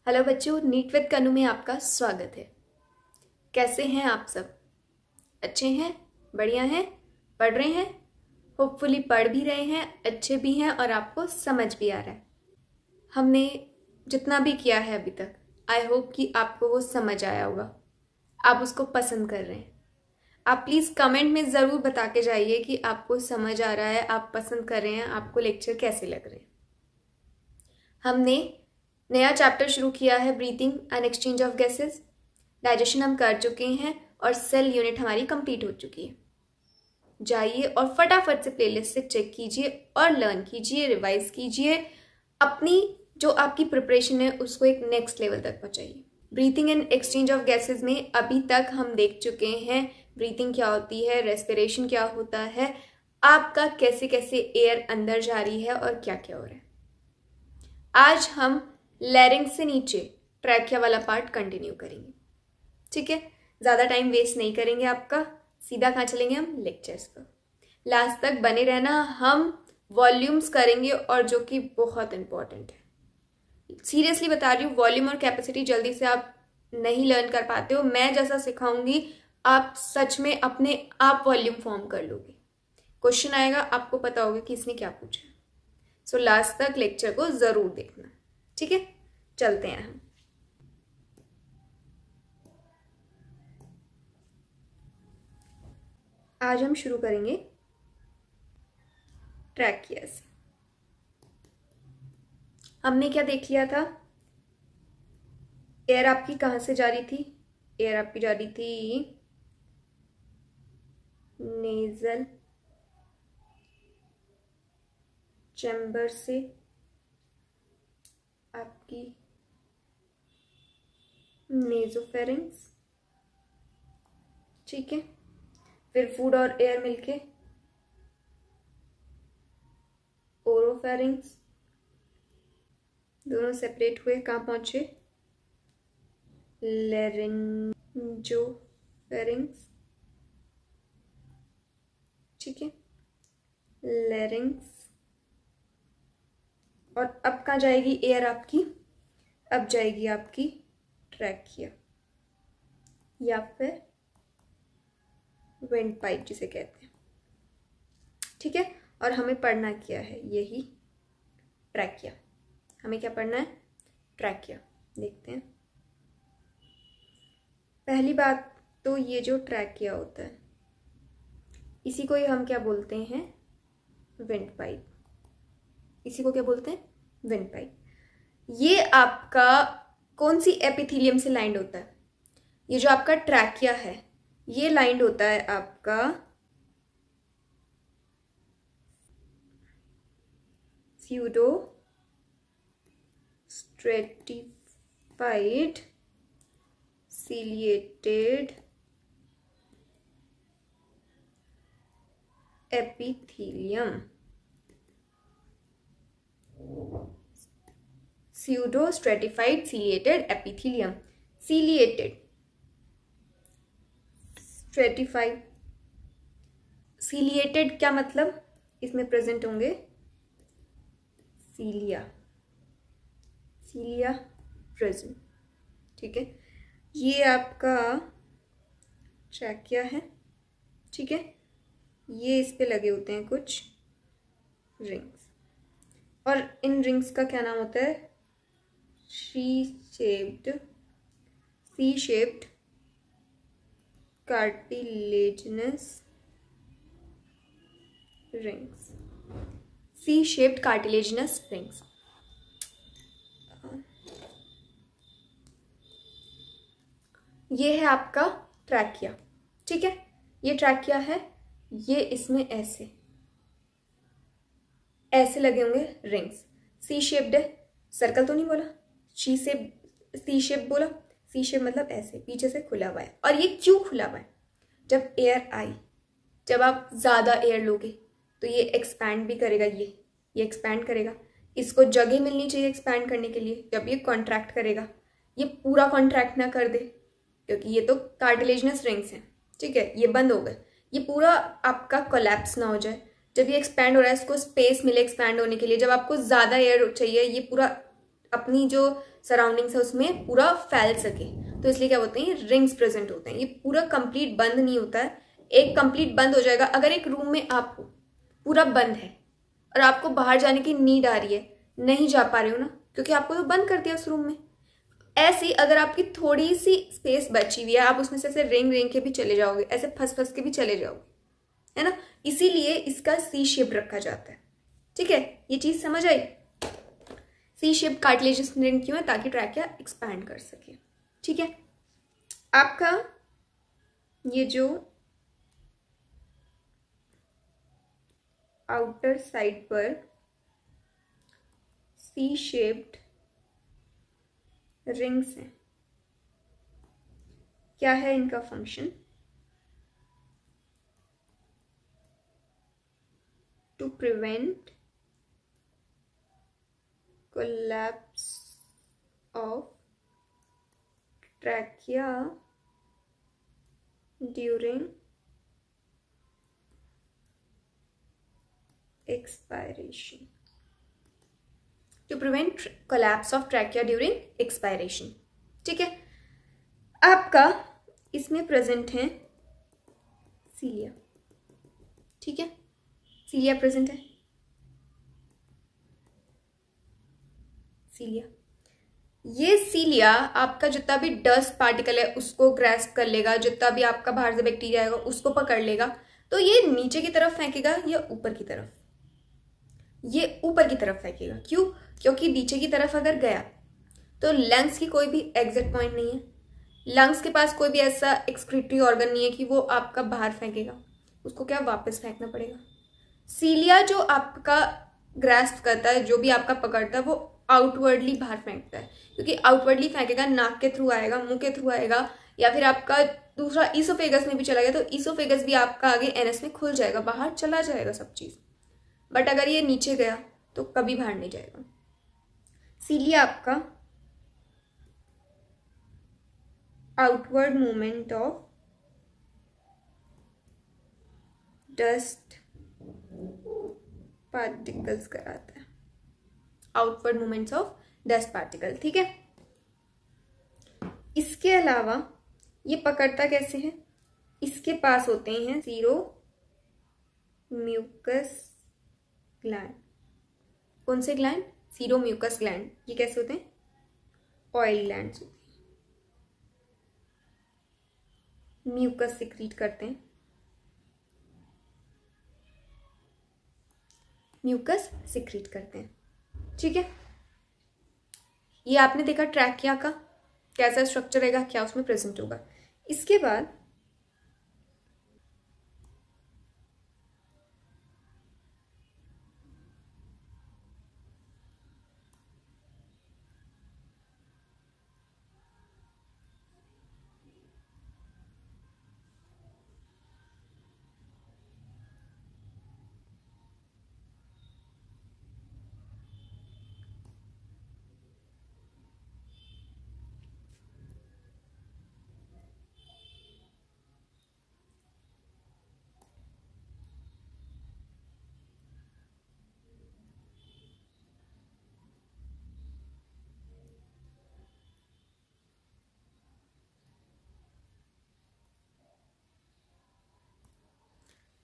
Hello बच्चों, NEET with कनु में आपका स्वागत है। कैसे हैं आप सब? अच्छे हैं? बढ़िया हैं? पढ़ रहे हैं? होपफुली पढ़ भी रहे हैं, अच्छे भी हैं और आपको समझ भी आ रहा है। हमने जितना भी किया है अभी तक, आई होप कि आपको वो समझ आया होगा, आप उसको पसंद कर रहे हैं। आप प्लीज़ कमेंट में ज़रूर बता के जाइए कि आपको समझ आ रहा है, आप पसंद कर रहे हैं, आपको लेक्चर कैसे लग रहे हैं। हमने नया चैप्टर शुरू किया है, breathing and exchange of gases. Digestion हम कर चुके हैं और सेल यूनिट हमारी कंप्लीट हो चुकी है। जाइए और फटाफट से प्लेलिस्ट से चेक कीजिए और लर्न कीजिए, रिवाइज कीजिए, अपनी जो आपकी प्रिपरेशन है उसको एक नेक्स्ट लेवल तक पहुंचाइए। Breathing and exchange of gases में अभी तक हम देख चुके हैं ब्रीथिंग क्या होती है, रेस्पिरेशन क्या होता है, आपका कैसे कैसे एयर अंदर जा रही है और क्या क्या हो रहा है। आज हम लैरिंग्स से नीचे ट्रैकिया वाला पार्ट कंटिन्यू करेंगे। ठीक है, ज़्यादा टाइम वेस्ट नहीं करेंगे आपका, सीधा कहाँ चलेंगे हम? लेक्चर्स पर। लास्ट तक बने रहना, हम वॉल्यूम्स करेंगे और जो कि बहुत इंपॉर्टेंट है। सीरियसली बता रही हूँ, वॉल्यूम और कैपेसिटी जल्दी से आप नहीं लर्न कर पाते हो। मैं जैसा सिखाऊंगी आप सच में अपने आप वॉल्यूम फॉर्म कर लोगे। क्वेश्चन आएगा, आपको पता होगा कि इसने क्या पूछा। सो लास्ट तक लेक्चर को ज़रूर देखना। ठीक है, चलते हैं हम। आज हम शुरू करेंगे ट्रैकिया से। हमने क्या देख लिया था? एयर आपकी कहां से जा रही थी? एयर आपकी जा रही थी नेजल चैम्बर से आपकी नेजोफेरिंग्स। ठीक है, फिर फूड और एयर मिलके ओरोफेरिंग्स, दोनों सेपरेट हुए कहाँ पहुंचे? लैरिंजोफेरिंग्स। ठीक है, लैरिंग्स। और अब कहाँ जाएगी एयर आपकी? अब जाएगी आपकी ट्रैकिया या फिर विंड पाइप जिसे कहते हैं। ठीक है, और हमें पढ़ना क्या है? यही ट्रैकिया। हमें क्या पढ़ना है? ट्रैकिया। देखते हैं। पहली बात तो ये जो ट्रैकिया होता है, इसी को ही हम क्या बोलते हैं? Wind pipe. इसी को क्या बोलते हैं? Wind pipe. ये आपका कौन सी एपिथेलियम से लाइंड होता है? ये जो आपका ट्रैकिया है ये लाइंड होता है आपका pseudo stratified ciliated epithelium, pseudo stratified ciliated epithelium। ciliated, stratified, ciliated क्या मतलब? इसमें प्रेजेंट होंगे सीलिया, सीलिया प्रेजेंट। ठीक है, ये आपका ट्रैकिया है। ठीक है, ये इस पे लगे होते हैं कुछ रिंग्स, और इन रिंग्स का क्या नाम होता है? C shaped cartilaginous rings. C shaped cartilaginous rings. ये है आपका ट्रैकिया। ठीक है, ये ट्रैकिया है, ये इसमें ऐसे ऐसे लगे होंगे रिंग्स। सी शेप्ड है, सर्कल तो नहीं बोला, सी शेप बोला। सी शेप मतलब ऐसे पीछे से खुला हुआ है। और ये क्यों खुला हुआ है? जब एयर आई, जब आप ज़्यादा एयर लोगे तो ये एक्सपैंड भी करेगा। ये एक्सपैंड करेगा, इसको जगह मिलनी चाहिए एक्सपैंड करने के लिए। जब ये कॉन्ट्रैक्ट करेगा, ये पूरा कॉन्ट्रैक्ट ना कर दे, क्योंकि ये तो कार्टिलेजिनस रिंग्स हैं। ठीक है, ये बंद हो गए, ये पूरा आपका कोलैप्स ना हो जाए। जब ये एक्सपैंड हो रहा है, इसको स्पेस मिले एक्सपैंड होने के लिए। जब आपको ज़्यादा एयर चाहिए, ये पूरा अपनी जो सराउंडिंग से उसमें पूरा फैल सके, तो इसलिए क्या होते हैं, ये रिंग्स प्रेजेंट होते हैं। ये पूरा कंप्लीट बंद नहीं होता है, एक कंप्लीट बंद हो जाएगा अगर एक रूम में आप पूरा बंद है और आपको बाहर जाने की नीड आ रही है, नहीं जा पा रहे हो ना, क्योंकि आपको तो बंद कर दिया उस रूम में। ऐसे ही अगर आपकी थोड़ी सी स्पेस बची हुई है, आप उसमें से ऐसे रेंग रेंग के भी चले जाओगे, ऐसे फंस फंस के भी चले जाओगे, है ना। इसीलिए इसका सी शेप रखा जाता है। ठीक है, ये चीज समझ आई। सी शेप कार्टिलेजियस रिंग क्यों है, ताकि ट्रैकिया एक्सपैंड कर सके। ठीक है, आपका ये जो आउटर साइड पर सी शेप्ड रिंग्स हैं, क्या है इनका function? To prevent collapse of trachea during expiration. To prevent collapse of trachea during expiration. ठीक है, आपका इसमें प्रेजेंट है सीलिया। ठीक है, सीलिया प्रेजेंट है, सीलिया। ये सीलिया आपका जितना भी डस्ट पार्टिकल है उसको ग्रैस्प कर लेगा, जितना भी आपका बाहर से बैक्टीरिया आएगा उसको पकड़ लेगा। तो ये नीचे की तरफ फेंकेगा या ऊपर की तरफ? ये ऊपर की तरफ फेंकेगा। क्यों? क्योंकि नीचे की तरफ अगर गया तो लंग्स की कोई भी एग्जिट पॉइंट नहीं है, लंग्स के पास कोई भी ऐसा एक्सक्रीटरी ऑर्गन नहीं है कि वो आपका बाहर फेंकेगा, उसको क्या वापस फेंकना पड़ेगा। सीलिया जो आपका ग्रैस्प करता है, जो भी आपका पकड़ता है, वो आउटवर्डली बाहर फेंकता है, क्योंकि आउटवर्डली फेंकेगा, नाक के थ्रू आएगा, मुंह के थ्रू आएगा, या फिर आपका दूसरा ईसोफेगस में भी चला गया तो ईसोफेगस भी आपका आगे एनएस में खुल जाएगा, बाहर चला जाएगा सब चीज। बट अगर ये नीचे गया तो कभी बाहर नहीं जाएगा। सीलिया आपका outward movement of dust particles कराता है, outward movements of dust particle. ठीक है, इसके अलावा ये पकड़ता कैसे है? इसके पास होते हैं सीरो म्यूकस ग्लैंड। कौन से ग्लैंड? Sero mucus gland. ये कैसे होते हैं? ऑयल ग्लैंड्स होते हैं, म्यूकस सिक्रीट करते हैं, म्यूकस सिक्रीट करते हैं। ठीक है, ये आपने देखा ट्रैकिया का कैसा स्ट्रक्चर रहेगा, क्या उसमें प्रेजेंट होगा। इसके बाद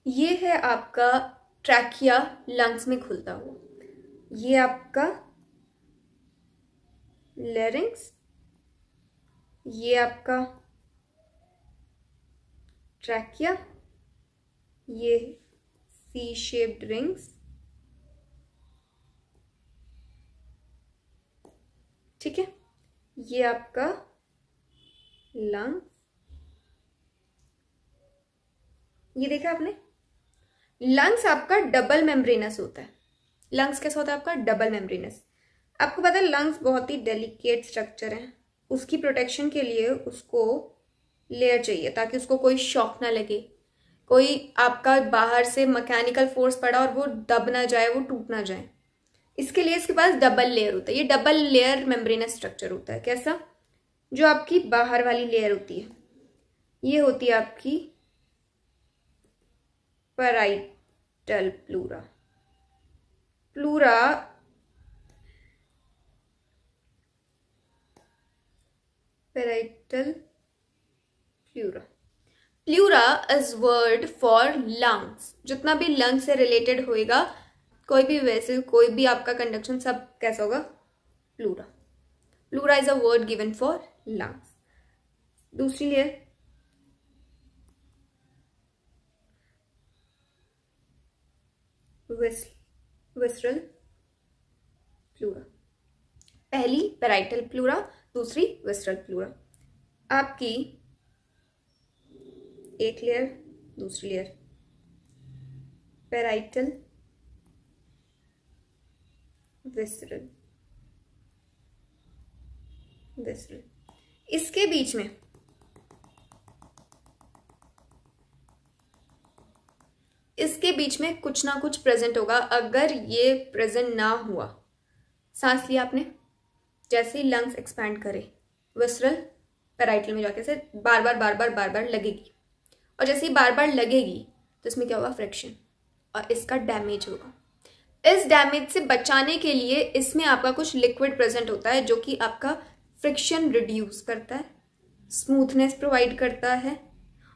ये है आपका ट्रैकिया लंग्स में खुलता हुआ, ये आपका लेरिंग्स, ये आपका ट्रैकिया, ये सी शेप्ड रिंग्स। ठीक है, ये आपका लंग्स। ये देखा आपने, लंग्स आपका डबल मेम्ब्रेनस होता है। लंग्स कैसा होता है आपका? Double membranous. आपको पता है लंग्स बहुत ही डेलिकेट स्ट्रक्चर है, उसकी प्रोटेक्शन के लिए उसको लेयर चाहिए ताकि उसको कोई शॉक ना लगे, कोई आपका बाहर से मैकेनिकल फोर्स पड़ा और वो दब ना जाए, वो टूट ना जाए। इसके लिए इसके पास डबल लेयर होता है। ये डबल लेयर मेम्ब्रेनस स्ट्रक्चर होता है। कैसा? जो आपकी बाहर वाली लेयर होती है ये होती है आपकी parietal pleura. Pleura parietal pleura. Pleura is word for lungs. जितना भी लंग से रिलेटेड होएगा, कोई भी वेसल, कोई भी आपका कंडक्शन, सब कैसा होगा? Pleura. Pleura is a word given for lungs. दूसरी लेयर विसरल प्लूरा। पहली पेराइटल प्लूरा, दूसरी विसरल प्लूरा। आपकी एक लेयर, दूसरी लेयर पेराइटल विसरल विसरल। इसके बीच में कुछ ना कुछ प्रेजेंट होगा। अगर ये प्रेजेंट ना हुआ, सांस लिया आपने, जैसे ही लंग्स एक्सपैंड करे, विसरल पेराइटल में जाके से बार बार लगेगी, और जैसे ही बार बार लगेगी तो इसमें क्या होगा? फ्रिक्शन, और इसका डैमेज होगा। इस डैमेज से बचाने के लिए इसमें आपका कुछ लिक्विड प्रेजेंट होता है जो कि आपका फ्रिक्शन रिड्यूस करता है, स्मूथनेस प्रोवाइड करता है,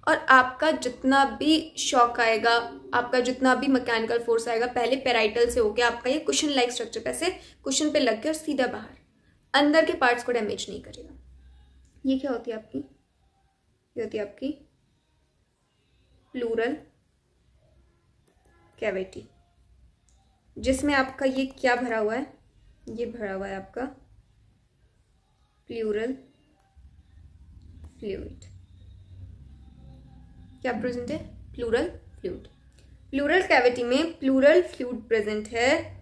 और आपका जितना भी शॉक आएगा, आपका जितना भी मैकेनिकल फोर्स आएगा, पहले पेराइटल से होकर आपका ये कुशन लाइक स्ट्रक्चर कैसे कुशन पे लग के और सीधा बाहर अंदर के पार्ट्स को डैमेज नहीं करेगा। ये क्या होती है आपकी? ये होती है आपकी प्लूरल कैविटी, जिसमें आपका ये क्या भरा हुआ है? ये भरा हुआ है आपका प्लूरल फ्लूइड। क्या प्रेजेंट है? Pleural fluid. प्लूरल कैविटी में प्लूरल फ्लूइड प्रेजेंट है,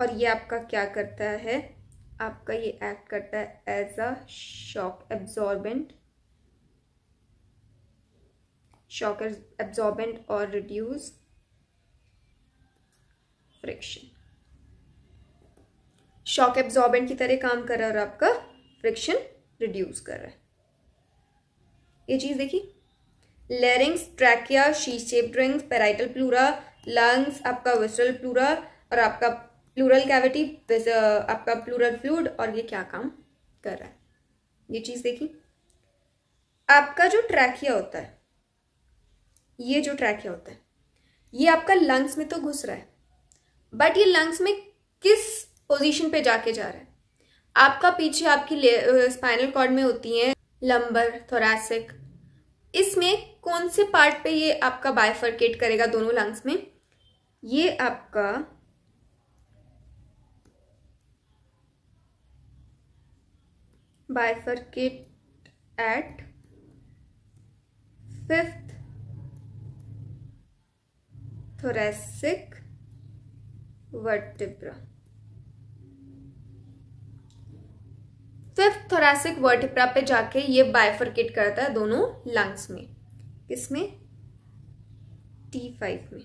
और ये आपका क्या करता है? आपका ये एक्ट करता है एज अ शॉक एब्जॉर्बेंट और रिड्यूस फ्रिक्शन। शॉक एब्जॉर्बेंट की तरह काम कर रहा है और आपका फ्रिक्शन रिड्यूस कर रहा है। ये चीज देखी, लैरिंग्स, trachea, she shaped rings, parietal pleura, lungs, आपका विसरल प्लूरा, और आपका प्लूरल कैविटी, आपका प्लूरल फ्लूइड, और ये क्या काम कर रहा है? ये चीज देखी। आपका जो ट्रैकिया होता है, ये जो ट्रैकिया होता है, ये आपका लंग्स में तो घुस रहा है, बट ये लंग्स में किस पोजीशन पे जाके जा रहा है? आपका पीछे आपकी स्पाइनल कॉर्ड में होती है लंबर, थोरैसिक। इसमें कौन से पार्ट पे ये आपका बाइफरकेट करेगा दोनों लंग्स में? ये आपका bifurcate at 5th thoracic vertebra। 5th thoracic vertebra पे जाके ये बाइफरकेट करता है दोनों लंग्स में। किसमें? T5 में।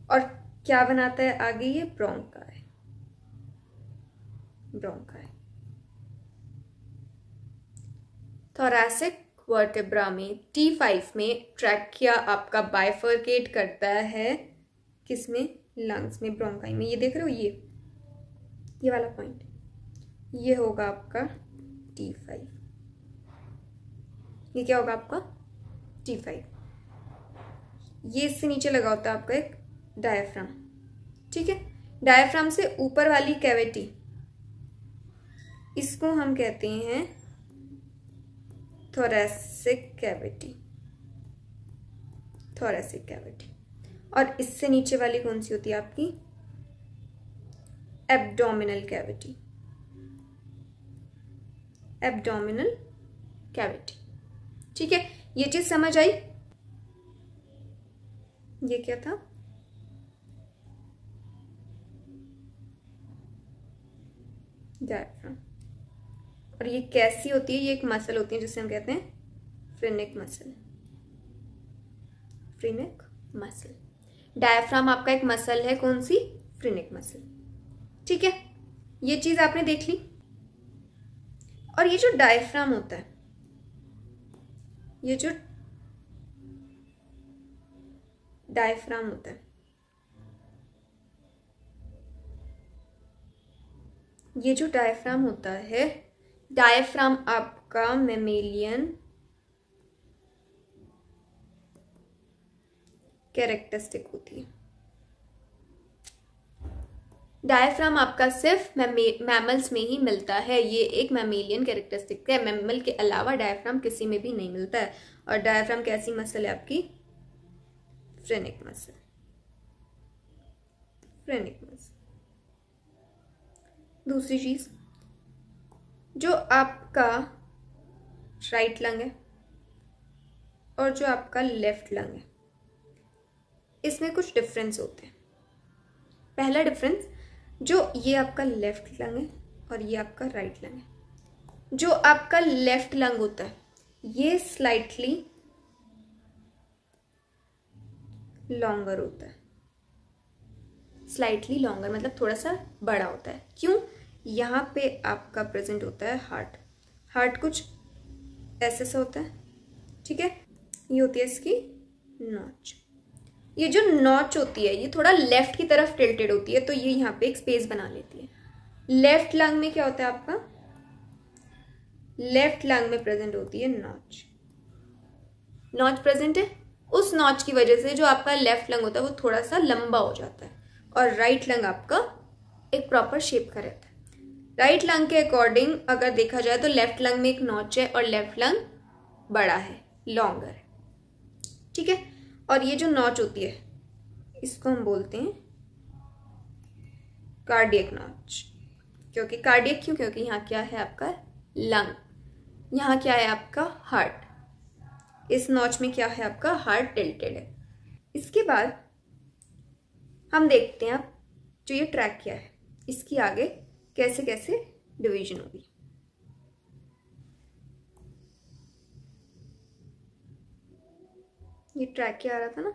और क्या बनाता है आगे? ये ब्रोंकाई। थोरैसिक वर्टेब्रा में T5 में ट्रैकिया आपका बाइफरकेट करता है किसमें? लंग्स में, ब्रोंकाई में। ये देख रहे हो, ये वाला पॉइंट, ये होगा आपका T5। ये क्या होगा आपका? T5। ये इससे नीचे लगा होता है आपका एक डायफ्राम, ठीक है। डायफ्राम से ऊपर वाली कैविटी, इसको हम कहते हैं थोरैसिक कैविटी। और इससे नीचे वाली कौन सी होती है आपकी? Abdominal cavity. ठीक है, ये चीज समझ आई? ये क्या था? डायफ्राम। और ये कैसी होती है? ये एक मसल होती है जिसे हम कहते हैं फ्रेनिक मसल। डायफ्राम आपका एक मसल है, कौन सी? Phrenic muscle. ठीक है, ये चीज आपने देख ली। और ये जो डायफ्राम होता है, ये ये जो डायफ्राम होता है, डायफ्राम आपका मैमेलियन कैरेक्टरिस्टिक होती है। डायफ्राम आपका सिर्फ मैमल्स में ही मिलता है, ये एक मैमेलियन कैरेक्टरिस्टिक है। मैमल के अलावा डायफ्राम किसी में भी नहीं मिलता है। और डायफ्राम कैसी मसल है आपकी? Phrenic muscle. Phrenic muscle. दूसरी चीज, जो आपका राइट लंग है और जो आपका लेफ्ट लंग है, इसमें कुछ डिफरेंस होते हैं। पहला डिफरेंस, जो ये आपका लेफ्ट लंग है और ये आपका राइट लंग है, जो आपका लेफ्ट लंग होता है ये स्लाइटली लॉन्गर होता है। स्लाइटली लॉन्गर मतलब थोड़ा सा बड़ा होता है। क्यों? यहाँ पे आपका प्रेजेंट होता है हार्ट। हार्ट कुछ ऐसे सा होता है, ठीक है। ये होती है इसकी नॉच। ये जो नॉच होती है ये थोड़ा लेफ्ट की तरफ टिल्टेड होती है, तो ये यहाँ पे एक स्पेस बना लेती है। लेफ्ट लंग में क्या होता है आपका? लेफ्ट लंग में प्रेजेंट होती है नॉच। नॉच प्रेजेंट है, उस नॉच की वजह से जो आपका लेफ्ट लंग होता है वो थोड़ा सा लंबा हो जाता है और राइट लंग आपका एक प्रॉपर शेप का रहता है। राइट लंग के अकॉर्डिंग अगर देखा जाए तो लेफ्ट लंग में एक नॉच है और लेफ्ट लंग बड़ा है, लॉन्गर है, ठीक है। और ये जो नॉच होती है इसको हम बोलते हैं कार्डियक नॉच। क्योंकि कार्डियक क्यों? क्योंकि यहाँ क्या है आपका लंग, यहाँ क्या है आपका हार्ट। इस नॉच में क्या है आपका हार्ट टिल्टेड है। इसके बाद हम देखते हैं अब जो ये ट्रैकिया है इसकी आगे कैसे कैसे डिवीजन होगी। ये ट्रैकिया आ रहा था ना,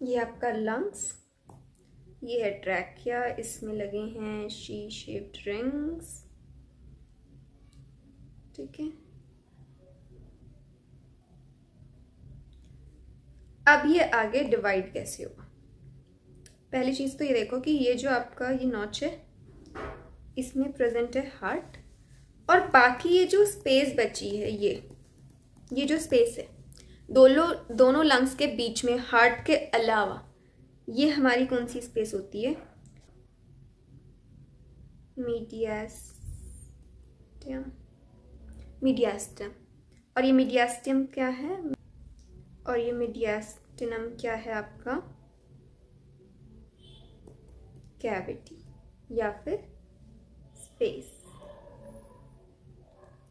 ये आपका लंग्स, ये है ट्रैकिया, इसमें लगे हैं शी शेप्ड रिंग्स, ठीक है। अब ये आगे डिवाइड कैसे होगा? पहली चीज तो ये देखो कि ये जो आपका ये नॉच है इसमें प्रेजेंट है हार्ट, और बाकी ये जो स्पेस बची है ये जो स्पेस है दोनों लंग्स के बीच में हार्ट के अलावा, ये हमारी कौन सी स्पेस होती है? मीडियास्टियम। मीडियास्टियम। और ये मीडियास्टियम क्या है? और ये मीडियास्टिनम क्या है आपका? कैविटी या फिर स्पेस।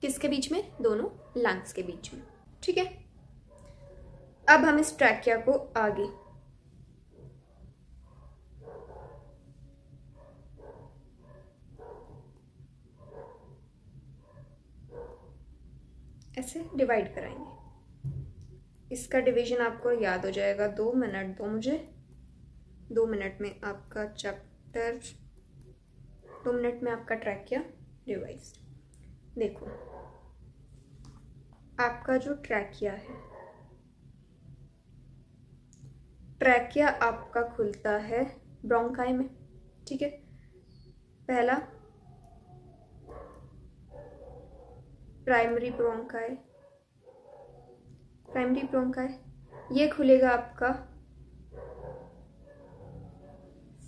किसके बीच में? दोनों लंग्स के बीच में, ठीक है। अब हम इस ट्रैकिया को आगे ऐसे डिवाइड कराएंगे। इसका डिवीजन आपको याद हो जाएगा। 2 मिनट दो मुझे, 2 मिनट में आपका चैप्टर, 2 मिनट में आपका ट्रैकिया रिवाइज। देखो आपका जो ट्रैकिया है, ट्रैकिया आपका खुलता है ब्रोंकाई में, ठीक है। पहला प्राइमरी ब्रोंकाई, प्राइमरी ब्रोंकाई ये खुलेगा आपका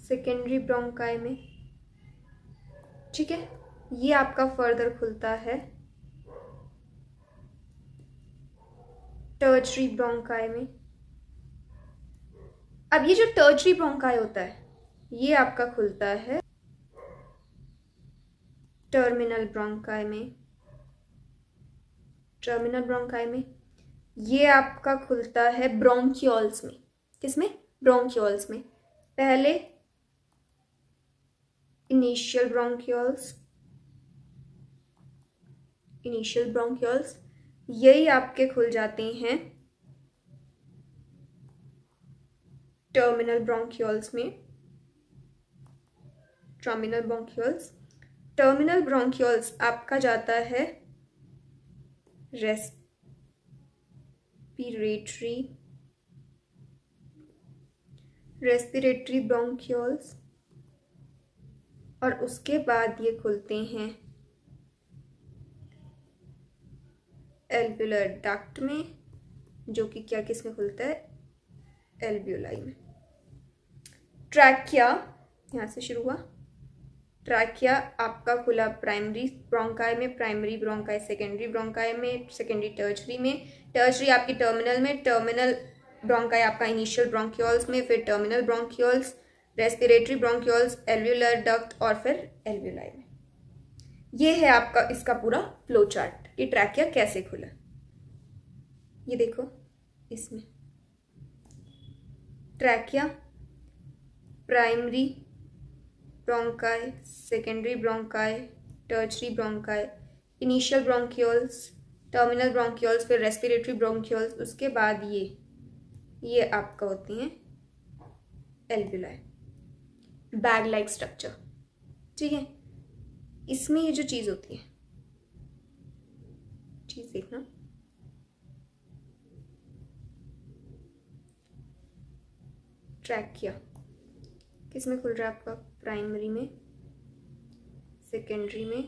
सेकेंडरी ब्रोंकाई में, ठीक है। ये आपका फर्दर खुलता है टर्शरी ब्रोंकाई में। अब ये जो टर्शरी ब्रोंकाई होता है ये आपका खुलता है टर्मिनल ब्रोंकाई में। टर्मिनल ब्रोंकाई में ये आपका खुलता है ब्रोंकियोल्स में। किसमें? ब्रोंकियोल्स में। पहले इनिशियल ब्रोंकियोल्स, इनिशियल ब्रोंकियोल्स, यही आपके खुल जाते हैं टर्मिनल ब्रोंकियोल्स में। टर्मिनल ब्रोंकियोल्स आपका जाता है रेस्पिरेटरी ब्रोंकियोल्स, और उसके बाद ये खुलते हैं एल्व्यूलर डक्ट में, जो कि क्या किस में खुलता है, एल्व्यूलाई में। ट्रैकिया यहाँ से शुरू हुआ। ट्रैकिया आपका खुला प्राइमरी ब्रोंकाई में, प्राइमरी ब्रोंकाई सेकेंडरी ब्रोंकाई में, सेकेंडरी टर्शरी में, टर्शरी आपकी टर्मिनल में, टर्मिनल ब्रोंकाई आपका इनिशियल ब्रोंकियोल्स में, फिर terminal bronchioles, respiratory bronchioles, alveolar duct और फिर एल्व्यूलाई में। ये है आपका इसका पूरा फ्लो चार्ट कि ट्रैकिया कैसे खुला। ये देखो इसमें trachea, primary bronchi, secondary bronchi, tertiary bronchi, initial bronchioles, terminal bronchioles, फिर रेस्पिरेटरी ब्रोंकियोल्स, उसके बाद ये आपका होती हैं एल्व्यूलाई, बैग लाइक स्ट्रक्चर। ठीक है, इसमें ये जो चीज होती है, चीज देखना, ट्रैकिया किस में खुल रहा है आपका, प्राइमरी में, सेकेंडरी में,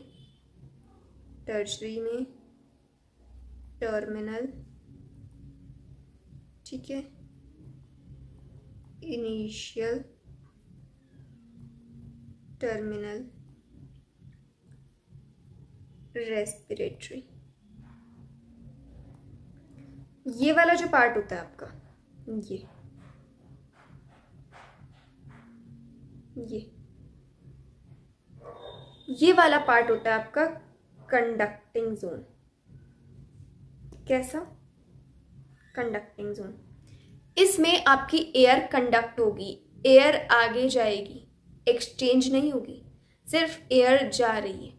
टर्शरी में, टर्मिनल, ठीक है, इनिशियल, टर्मिनल, रेस्पिरेटरी। ये वाला जो पार्ट होता है आपका, ये वाला पार्ट होता है आपका कंडक्टिंग जोन। कैसा? Conducting zone. इसमें आपकी एयर कंडक्ट होगी, एयर आगे जाएगी, एक्सचेंज नहीं होगी, सिर्फ एयर जा रही है।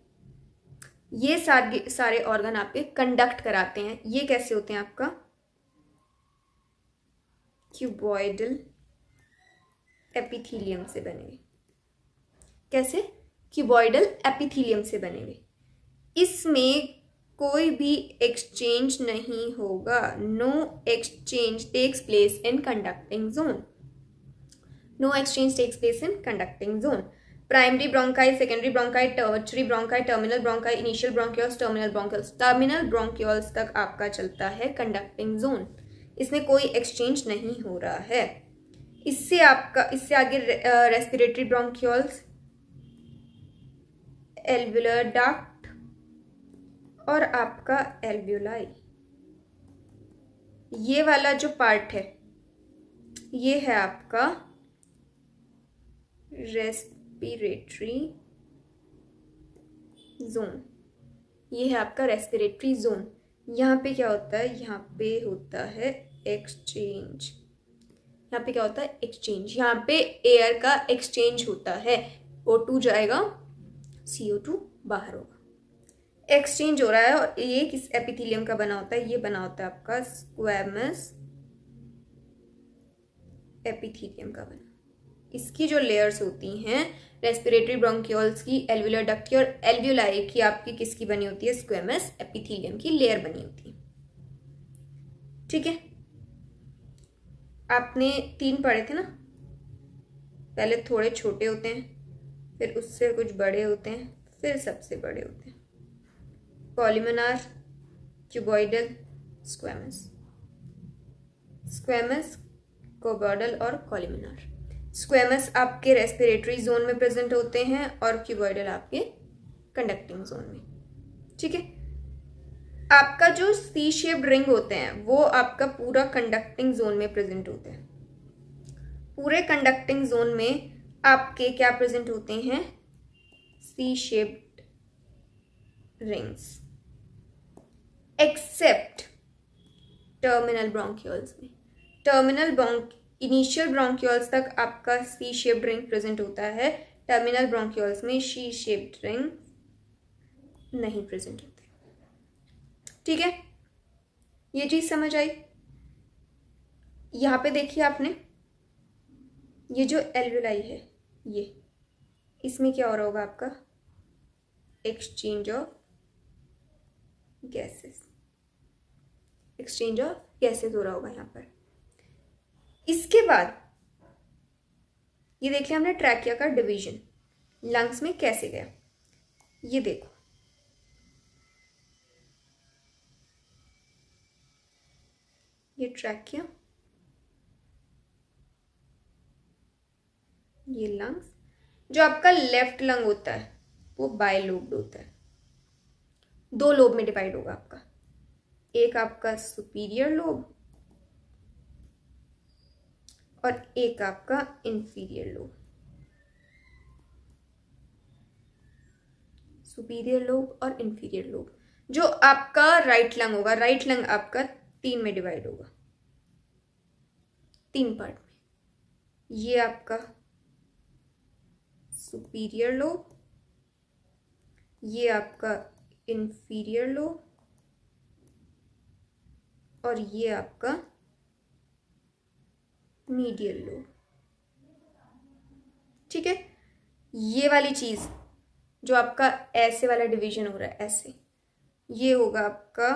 ये सारे ऑर्गन आपके कंडक्ट कराते हैं। ये कैसे होते हैं आपका, क्यूबॉइडल एपिथेलियम से बने हुए। कैसे? क्यूबॉइडल एपिथेलियम से बने हुए। इसमें कोई भी एक्सचेंज नहीं होगा। No exchange takes place in conducting zone. No exchange takes place in conducting zone. Primary bronchi, secondary bronchi, tertiary bronchi, terminal bronchi, initial bronchioles, terminal bronchioles. Terminal bronchioles तक आपका चलता है कंडक्टिंग जोन। इसमें कोई exchange नहीं हो रहा है। इससे आगे रेस्पिरेटरी ब्रोंकियोल्स, एल्व्यूलर डक्ट और आपका एल्व्यूलाई। ये वाला जो पार्ट है ये है आपका रेस्पिरेटरी जोन। ये है आपका रेस्पिरेटरी जोन। यहाँ पे क्या होता है, यहाँ पे होता है एक्सचेंज। यहाँ पे क्या होता है, एक्सचेंज। यहाँ पे एयर का एक्सचेंज होता है। O2 जाएगा, CO2 बाहर होगा, एक्सचेंज हो रहा है। और ये किस एपिथेलियम का बना होता है, ये बना होता है आपका स्क्वैमस एपिथेलियम का बना। इसकी जो लेयर्स होती हैं रेस्पिरेटरी ब्रोंकियोल्स की, एल्व्यूलर डक्ट की और एल्व्यूलाई की, आपकी किसकी बनी होती है, स्क्वैमस एपिथेलियम की लेयर बनी होती है। ठीक है, आपने 3 पढ़े थे ना, पहले थोड़े छोटे होते हैं, फिर उससे कुछ बड़े होते हैं, फिर सबसे बड़े होते हैं। कॉलमनार, क्यूबॉइडल, स्क्वैमस, क्यूबॉइडल और कॉलमनार। स्क्वैमस आपके रेस्पिरेटरी जोन में प्रेजेंट होते हैं और क्यूबॉइडल आपके कंडक्टिंग जोन में। ठीक है, आपका जो सी शेप्ड रिंग होते हैं वो आपका पूरा कंडक्टिंग जोन में प्रेजेंट होते हैं। पूरे कंडक्टिंग जोन में आपके क्या प्रेजेंट होते हैं, C shaped rings, except terminal bronchioles में। इनिशियल ब्रोंकियोल्स तक आपका सी शेप्ड रिंग प्रेजेंट होता है। टर्मिनल ब्रोंकियोल्स में सी शेप्ड रिंग नहीं प्रेजेंट होते। ठीक है, ये चीज समझ आई? यहां पे देखिए आपने, ये जो एल्वेलाई है, ये इसमें क्या हो रहा होगा आपका? Exchange of gases, exchange of gases हो रहा होगा यहां पर। इसके बाद ये देख लिया हमने ट्रैकिया का डिवीजन लंग्स में कैसे गया। ये देखो, ये ट्रैकिया, ये लंग्स। जो आपका लेफ्ट लंग होता है वो बायलोब्ड होता है, 2 लोब में डिवाइड होगा आपका। एक आपका सुपीरियर लोब और एक आपका इंफीरियर लोब। सुपीरियर लोब और इंफीरियर लोब। जो आपका राइट लंग होगा, राइट लंग आपका 3 में डिवाइड होगा, 3 पार्ट में। ये आपका सुपीरियर लोब, ये आपका इंफीरियर लोब और ये आपका मीडियल लोब। ठीक है, ये वाली चीज जो आपका ऐसे वाला डिवीजन हो रहा है, ऐसे, ये होगा आपका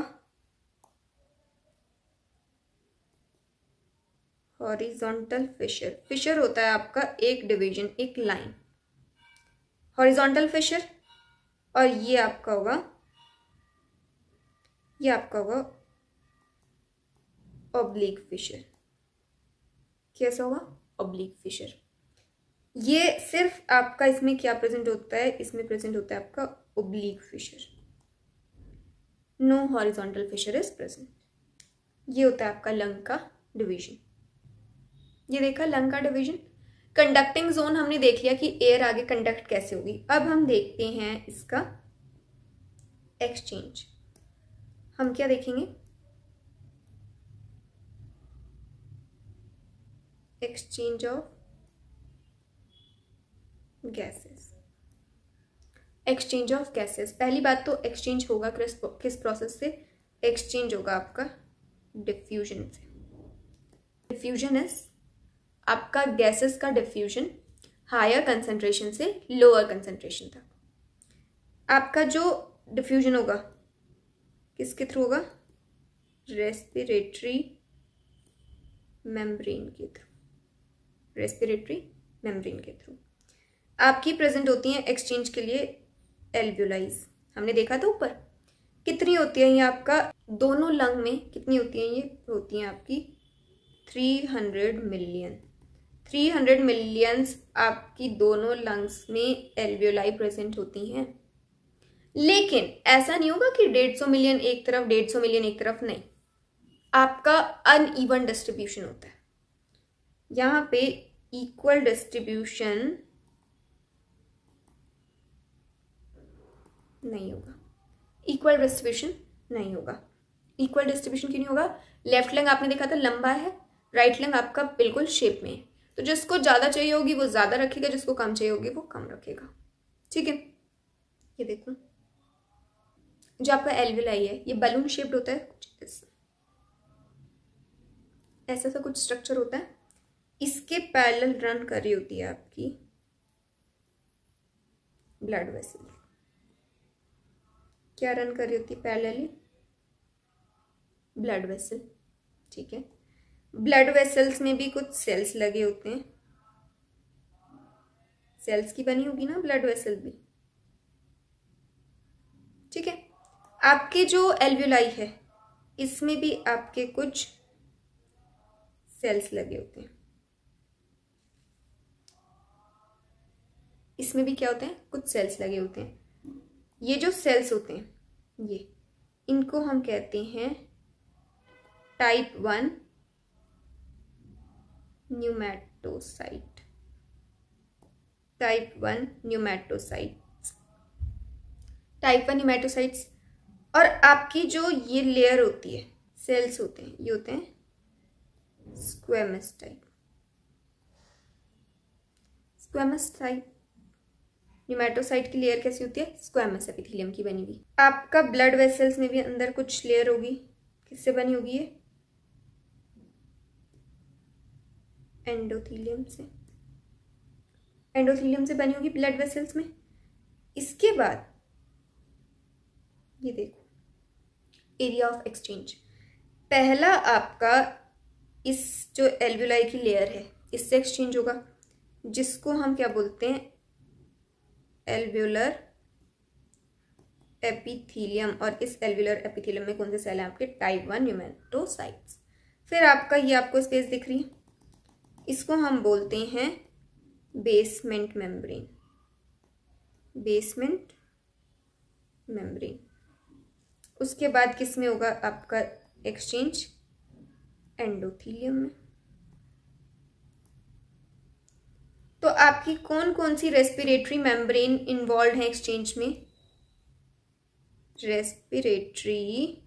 हॉरिजॉन्टल फिशर। फिशर होता है आपका एक डिवीजन, एक लाइन, हॉरिजॉन्टल फिशर। और ये आपका होगा, ये आपका होगा ऑब्लिक फिशर। कैसा होगा? Oblique fissure. ये सिर्फ आपका इसमें क्या प्रेजेंट होता है? इसमें प्रेजेंट होता है आपका oblique fissure, no horizontal fissure is present. ये होता है आपका लंग का डिवीजन। ये देखा लंग का डिवीजन। कंडक्टिंग जोन हमने देख लिया कि एयर आगे कंडक्ट कैसे होगी। अब हम देखते हैं इसका एक्सचेंज। हम क्या देखेंगे? Exchange of gases. Exchange of gases, पहली बात तो एक्सचेंज होगा किस प्रोसेस से? एक्सचेंज होगा आपका डिफ्यूजन से। डिफ्यूजन इज आपका गैसेस का डिफ्यूजन हायर कंसंट्रेशन से लोअर कंसंट्रेशन तक। आपका जो डिफ्यूजन होगा किसके थ्रू होगा? रेस्पिरेटरी मेम्ब्रेन के थ्रू, रेस्पिरेटरी मेम्ब्रेन के थ्रू। आपकी प्रेजेंट होती हैं एक्सचेंज के लिए एल्वियोलाइज। हमने देखा था ऊपर कितनी होती है ये आपका दोनों लंग में, कितनी होती है? ये होती हैं आपकी 300 मिलियन। 300 मिलियंस आपकी दोनों लंग्स में एल्वियोलाई प्रेजेंट होती हैं। लेकिन ऐसा नहीं होगा कि 150 मिलियन एक तरफ, 150 मिलियन एक तरफ, नहीं। आपका अनइवन डिस्ट्रीब्यूशन होता है। यहां पे इक्वल डिस्ट्रीब्यूशन नहीं होगा, इक्वल डिस्ट्रीब्यूशन नहीं होगा। इक्वल डिस्ट्रीब्यूशन क्यों नहीं होगा? लेफ्ट लंग आपने देखा था लंबा है, राइट लंग आपका बिल्कुल शेप में है। तो जिसको ज्यादा चाहिए होगी वो ज्यादा रखेगा, जिसको कम चाहिए होगी वो कम रखेगा। ठीक है, ये देखो जो आपका एल्वियोलाई है ये बलून शेप्ड होता है, कुछ ऐसा सा कुछ स्ट्रक्चर होता है। इसके पैरेलल रन कर रही होती है आपकी ब्लड वेसल। क्या रन कर रही होती है पैरेलली? Blood vessel. ठीक है, ब्लड वेसल्स में भी कुछ सेल्स लगे होते हैं, सेल्स की बनी होगी ना ब्लड वेसल भी। ठीक है, आपके जो एल्वियोलाई है इसमें भी आपके कुछ सेल्स लगे होते हैं। इसमें भी क्या होते हैं? कुछ सेल्स लगे होते हैं। ये जो सेल्स होते हैं ये, इनको हम कहते हैं type 1 pneumatocyte. Type 1 pneumatocytes, type 1 pneumatocytes. और आपकी जो ये लेयर होती है, सेल्स होते हैं, ये होते हैं स्क्वेमस टाइप। स्क्वेमस टाइप न्यूमैटोसाइट की लेयर कैसी होती है? स्क्वेमस एपिथेलियम की बनी हुई। आपका ब्लड वेसल्स में भी अंदर कुछ लेयर होगी, किससे बनी होगी ये? एंडोथीलियम से। एंडोथीलियम से बनी होगी ब्लड वेसल्स में। इसके बाद ये देखो एरिया ऑफ एक्सचेंज। पहला आपका इस जो एल्वियोलाई की लेयर है इससे एक्सचेंज होगा, जिसको हम क्या बोलते हैं? Alveolar epithelium. और इस एल्वियोलर एपिथीलियम में कौन से सेल हैं आपके? टाइप 1 न्यूमेटोसाइट्स। फिर आपका ये आपको स्पेस दिख रही है, इसको हम बोलते हैं बेसमेंट मेम्ब्रेन। Basement membrane. उसके बाद किस में होगा आपका एक्सचेंज? एंडोथीलियम में। तो आपकी कौन कौन सी रेस्पिरेटरी मेम्ब्रेन इन्वॉल्व है एक्सचेंज में? Respiratory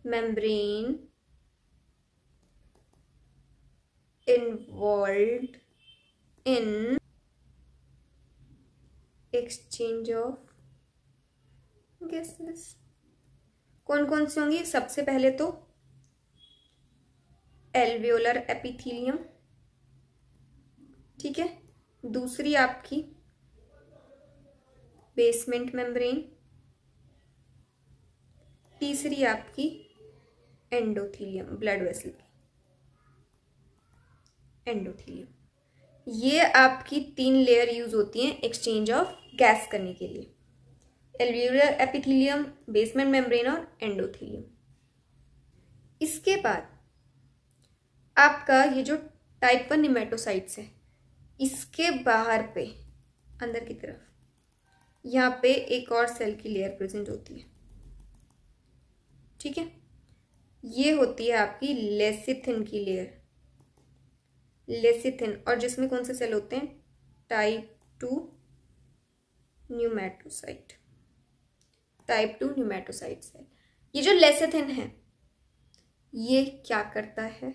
membrane involved in exchange of gases। कौन कौन सी होंगी? सबसे पहले तो एल्वियोलर एपिथीलियम, ठीक है। दूसरी आपकी बेसमेंट मेम्ब्रेन। तीसरी आपकी एंडोथीलियम, ब्लड वेसल की एंडोथीलियम। ये आपकी 3 लेयर यूज होती हैं एक्सचेंज ऑफ गैस करने के लिए। एल्वियोलर एपिथीलियम, बेसमेंट मेम्ब्रेन और एंडोथीलियम। इसके बाद आपका ये जो टाइप 1 निमेटोसाइट्स है इसके बाहर पे अंदर की तरफ यहाँ पे एक और सेल की लेयर प्रेजेंट होती है, ठीक है। ये होती है आपकी लेसिथिन की लेयर। लेसिथिन, और जिसमें कौन से सेल होते हैं? Type 2 pneumatocyte. Type 2 pneumatocyte cell. ये जो लेसिथिन है ये क्या करता है,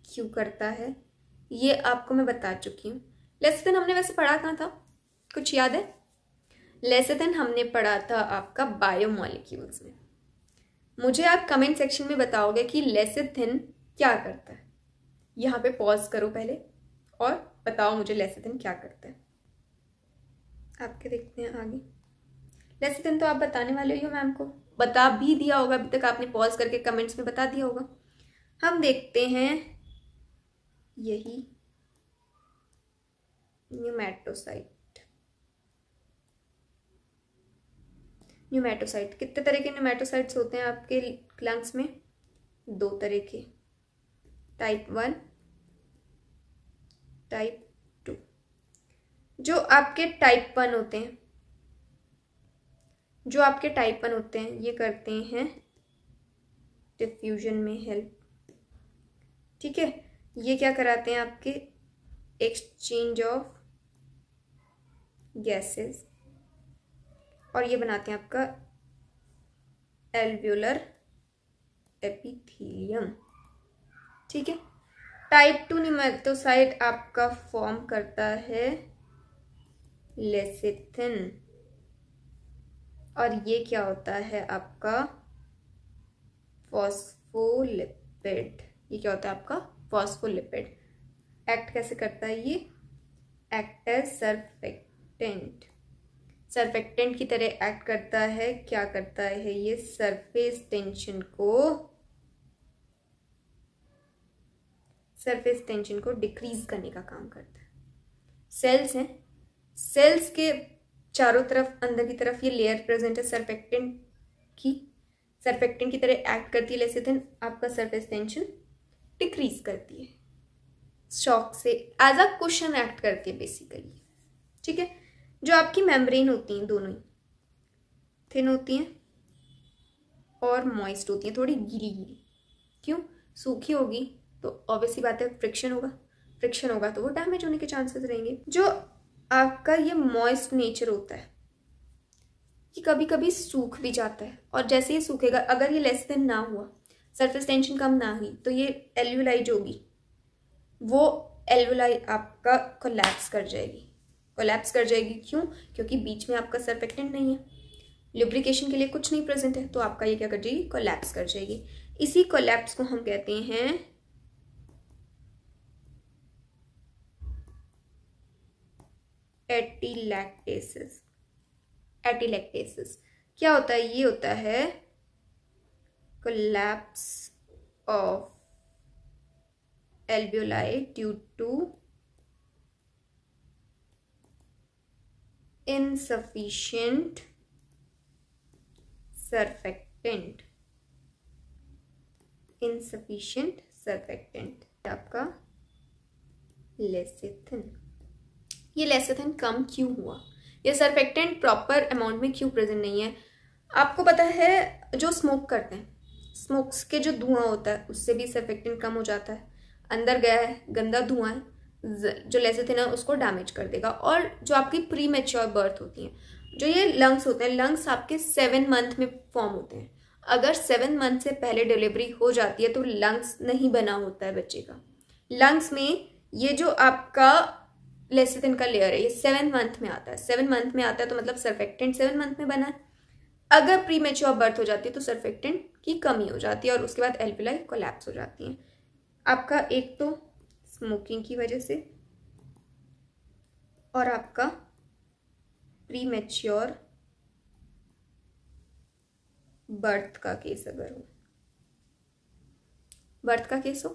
क्यों करता है, ये आपको मैं बता चुकी हूँ। लेसिथिन हमने वैसे पढ़ा कहाँ था, कुछ याद है? लेसिथिन हमने पढ़ा था आपका बायोमॉलिक्यूल्स में। मुझे आप कमेंट सेक्शन में बताओगे कि लेसिथिन क्या करता है। यहाँ पे पॉज करो पहले और बताओ मुझे लेसिथिन क्या करता है। आपके देखते हैं आगे। लेसिथिन तो आप बताने वाले हो मैम को, बता भी दिया होगा अभी तक आपने, पॉज करके कमेंट्स में बता दिया होगा। हम देखते हैं यही न्यूमेटोसाइट। न्यूमेटोसाइट कितने तरह के न्यूमेटोसाइट्स होते हैं आपके लंग्स में? 2 तरह के, टाइप 1, टाइप 2। जो आपके टाइप 1 होते हैं, जो आपके टाइप 1 होते हैं ये करते हैं डिफ्यूजन में हेल्प, ठीक है। ये क्या कराते हैं आपके? एक्सचेंज ऑफ गैसेस, और ये बनाते हैं आपका एल्वियोलर एपिथीलियम, ठीक है। टाइप 2 न्यूमेटोसाइट आपका फॉर्म करता है लेसिथिन, और ये क्या होता है आपका? फॉस्फोलिपिड। ये क्या होता है आपका? फॉस्फोलिपिड। एक्ट कैसे करता है ये? Act as surfactant. सर्फेक्टेंट की तरह एक्ट करता है। क्या करता है ये? सरफेस टेंशन को डिक्रीज करने का काम करता है। सेल्स हैं, सेल्स के चारों तरफ अंदर की तरफ ये लेयर प्रेजेंट है सर्फेक्टेंट की तरह एक्ट करती है लेसिथिन। आपका सरफेस टेंशन डिक्रीज करती है, शॉक से एज अ कुशन एक्ट करती है बेसिकली, ठीक है। जो आपकी मेम्ब्रेन होती हैं दोनों ही थिन होती हैं और मॉइस्ट होती हैं, थोड़ी गीली गीली। क्यों? सूखी होगी तो ऑब्वियसली बात है फ्रिक्शन होगा तो वो डैमेज होने के चांसेस रहेंगे। जो आपका ये मॉइस्ट नेचर होता है कि कभी कभी सूख भी जाता है, और जैसे ही सूखेगा, अगर ये लेस देन ना हुआ, सरफेस टेंशन कम ना हुई, तो ये एल्वियोलाई जो होगी वो एल्वियोलाई आपका कोलैप्स कर जाएगी। क्यों? क्योंकि बीच में आपका सर्फेक्टेंट नहीं है। लुब्रिकेशन के लिए कुछ नहीं प्रेजेंट है, तो आपका ये क्या कर जाएगी, कोलैप्स कर जाएगी। इसी कोलैप्स को हम कहते हैं एटीलैक्टेसिस। एटीलैक्टेसिस क्या होता है, ये होता है collapse of alveoli due to insufficient surfactant। insufficient surfactant आपका लेसिथिन। ये लेसिथिन कम क्यों हुआ, ये सर्फेक्टेंट प्रॉपर अमाउंट में क्यों प्रेजेंट नहीं है? आपको पता है जो स्मोक करते हैं, स्मोक्स के जो धुआं होता है उससे भी सर्फेक्टेंट कम हो जाता है। अंदर गया है गंदा धुआं है, जो लेसिथिन है उसको डैमेज कर देगा। और जो आपकी प्री मैच्योर बर्थ होती है, जो ये लंग्स होते हैं, लंग्स आपके 7 मंथ में फॉर्म होते हैं। अगर 7 मंथ से पहले डिलीवरी हो जाती है तो लंग्स नहीं बना होता है बच्चे का। लंग्स में ये जो आपका लेसिथिन का लेयर है ये 7 मंथ में आता है। 7 मंथ में आता है तो मतलब सर्फेक्टेंट 7 मंथ में बना है। अगर प्री मैच्योर बर्थ हो जाती है तो सर्फेक्टेंट की कमी हो जाती है और उसके बाद एल्वेलाई कोलैप्स हो जाती हैं। आपका एक तो स्मोकिंग की वजह से और आपका प्री मैच्योर बर्थ का केस, अगर हो बर्थ का केस हो,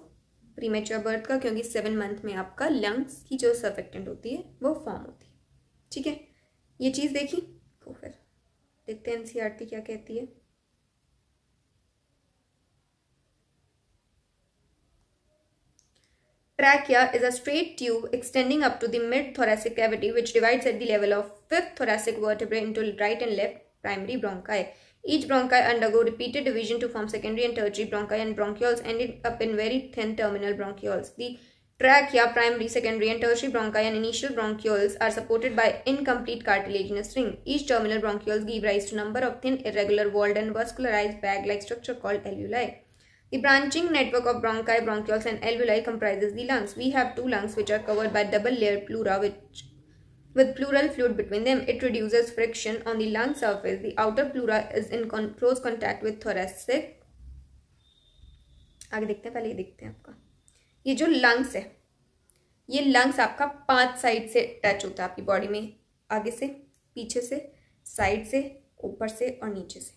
प्री मैच्योर बर्थ का, क्योंकि 7 मंथ में आपका लंग्स की जो सर्फेक्टेंट होती है वो फॉर्म होती है। ठीक है, ये चीज़ देखी तो फिर देखते हैं एनसीईआरटी क्या कहती है। Trachea is a straight tube extending up to the mid-thoracic cavity which divides at the level of 5th thoracic vertebrae into right and left primary bronchi. Each bronchi undergo repeated division to form secondary and tertiary bronchi and bronchioles ending up in very thin terminal bronchioles. The trachea, primary, secondary and tertiary bronchi and initial bronchioles are supported by incomplete cartilaginous ring. Each terminal bronchioles give rise to a number of thin, irregular, walled and vascularized bag-like structure called alveoli. The branching network of bronchi, bronchioles and alveoli comprises the lungs. We have 2 lungs which are covered by double-layered pleura with pleural fluid between them. It reduces friction on the lung surface. The outer pleura is in close contact with thoracic. आगे देखते हैं, पहले ये देखते हैं आपका ये जो लंग्स है, ये लंग्स आपका 5 साइड से अटैच होता है आपकी बॉडी में, आगे से, पीछे से, साइड से, ऊपर से और नीचे से।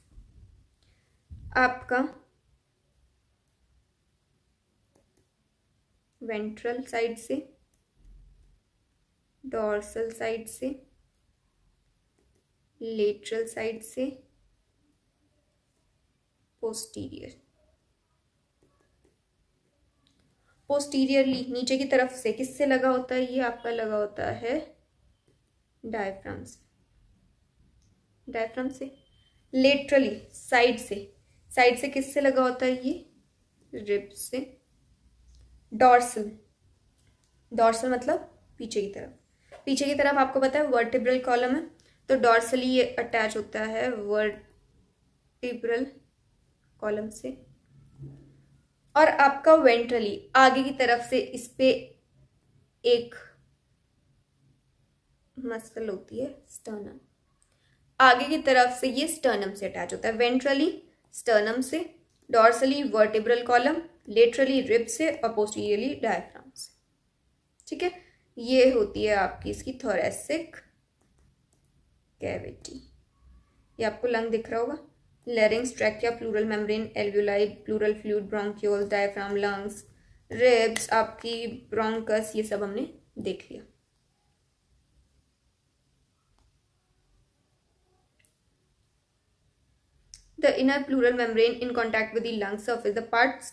आपका वेंट्रल साइड से, डॉर्सल साइड से, लेटरल साइड से, पोस्टीरियरली नीचे की तरफ से किससे लगा होता है, ये आपका लगा होता है डायफ्राम से, डायफ्राम से। लेटरली साइड से किससे लगा होता है, ये रिब्स से। डॉर्सल मतलब पीछे की तरफ आपको पता है वर्टिब्रल कॉलम है, तो डॉर्सली ये अटैच होता है वर्टिब्रल कॉलम से। और आपका वेंट्रली आगे की तरफ से इस पे एक मसल होती है स्टर्नम, आगे की तरफ से ये स्टर्नम से अटैच होता है। वेंट्रली स्टर्नम से, dorsally vertebral column, laterally rib से और पोस्टीरियरली डायफ्राम से। ठीक है, ये होती है आपकी इसकी थोरेसिक कैविटी। ये आपको लंग दिख रहा होगा, larynx, trachea, pleural membrane, alveoli, pleural fluid, bronchioles, diaphragm, lungs, ribs, आपकी ब्रोंकस, ये सब हमने देख लिया। The inner pleural membrane in contact with the lung surface, the part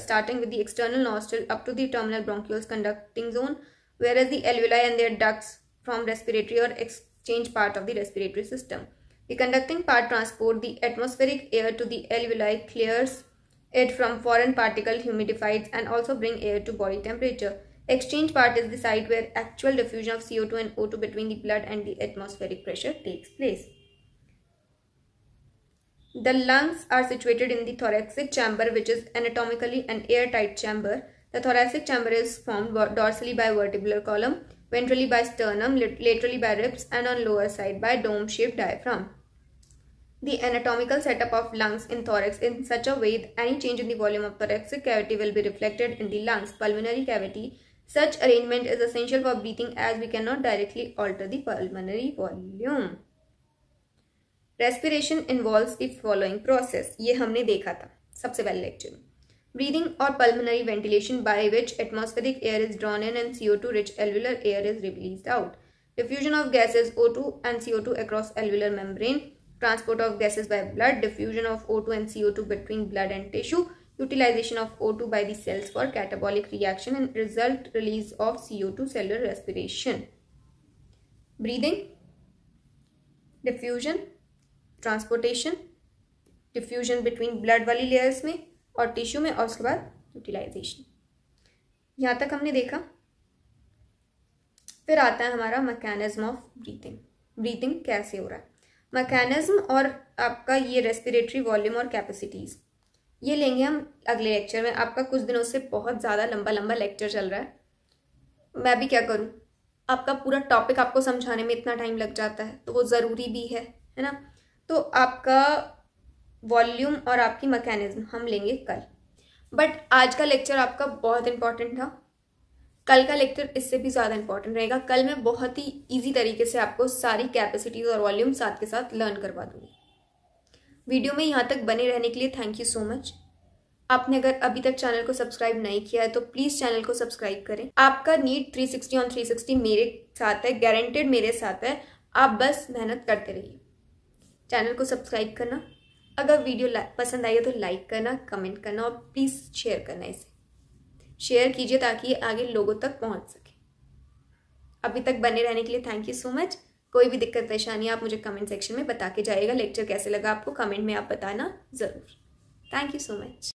starting with the external nostril up to the terminal bronchioles conducting zone, whereas the alveoli and their ducts from respiratory or exchange part of the respiratory system. The conducting part transport the atmospheric air to the alveoli, clears it from foreign particle, humidifies and also bring air to body temperature. Exchange part is the site where actual diffusion of CO2 and O2 between the blood and the atmospheric pressure takes place. The lungs are situated in the thoracic chamber, which is anatomically an airtight chamber. The thoracic chamber is formed dorsally by vertebral column, ventrally by sternum, laterally by ribs, and on lower side by dome-shaped diaphragm. the anatomical setup of lungs in thorax in such a way that any change in the volume of thoracic cavity will be reflected in the lungs pulmonary cavity. Such arrangement is essential for breathing as we cannot directly alter the pulmonary volume. Respiration involves the following process. ये हमने देखा था सबसे पहले lecture में. Breathing or pulmonary ventilation, by which atmospheric air is drawn in and CO2 rich alveolar air is released out. Diffusion of gases O2 and CO2 across alveolar membrane. Transport of gases by blood. Diffusion of O2 and CO2 between blood and tissue. Utilization of O2 by the cells for catabolic reaction and result release of CO2 cellular respiration. Breathing, diffusion, transportation, diffusion between blood वाली layers में और tissue में, और उसके बाद utilisation. यहाँ तक हमने देखा. फिर आता है हमारा मैकेनिज्म ऑफ ब्रीथिंग. ब्रीथिंग कैसे हो रहा है, मैकेनिज्म और आपका ये रेस्पिरेटरी वॉल्यूम और कैपेसिटीज, ये लेंगे हम अगले लेक्चर में. आपका कुछ दिनों से बहुत ज़्यादा लंबा लेक्चर चल रहा है. मैं भी क्या करूँ, आपका पूरा टॉपिक आपको समझाने में इतना टाइम लग जाता है, तो वो ज़रूरी भी है ना. तो आपका वॉल्यूम और आपकी मैकेनिज्म हम लेंगे कल. बट आज का लेक्चर आपका बहुत इंपॉर्टेंट था. कल का लेक्चर इससे भी ज़्यादा इंपॉर्टेंट रहेगा. कल मैं बहुत ही इजी तरीके से आपको सारी कैपेसिटीज और वॉल्यूम साथ के साथ लर्न करवा दूंगी. वीडियो में यहाँ तक बने रहने के लिए थैंक यू सो मच. आपने अगर अभी तक चैनल को सब्सक्राइब नहीं किया है तो प्लीज़ चैनल को सब्सक्राइब करें. आपका नीट 360 ऑन 360 मेरे साथ है, गारंटेड मेरे साथ है. आप बस मेहनत करते रहिए. चैनल को सब्सक्राइब करना, अगर वीडियो पसंद आई है तो लाइक करना, कमेंट करना और प्लीज़ शेयर करना. इसे शेयर कीजिए ताकि ये आगे लोगों तक पहुंच सके. अभी तक बने रहने के लिए थैंक यू सो मच. कोई भी दिक्कत परेशानी आप मुझे कमेंट सेक्शन में बता के जाइएगा. लेक्चर कैसे लगा आपको कमेंट में आप बताना ज़रूर. Thank you so much.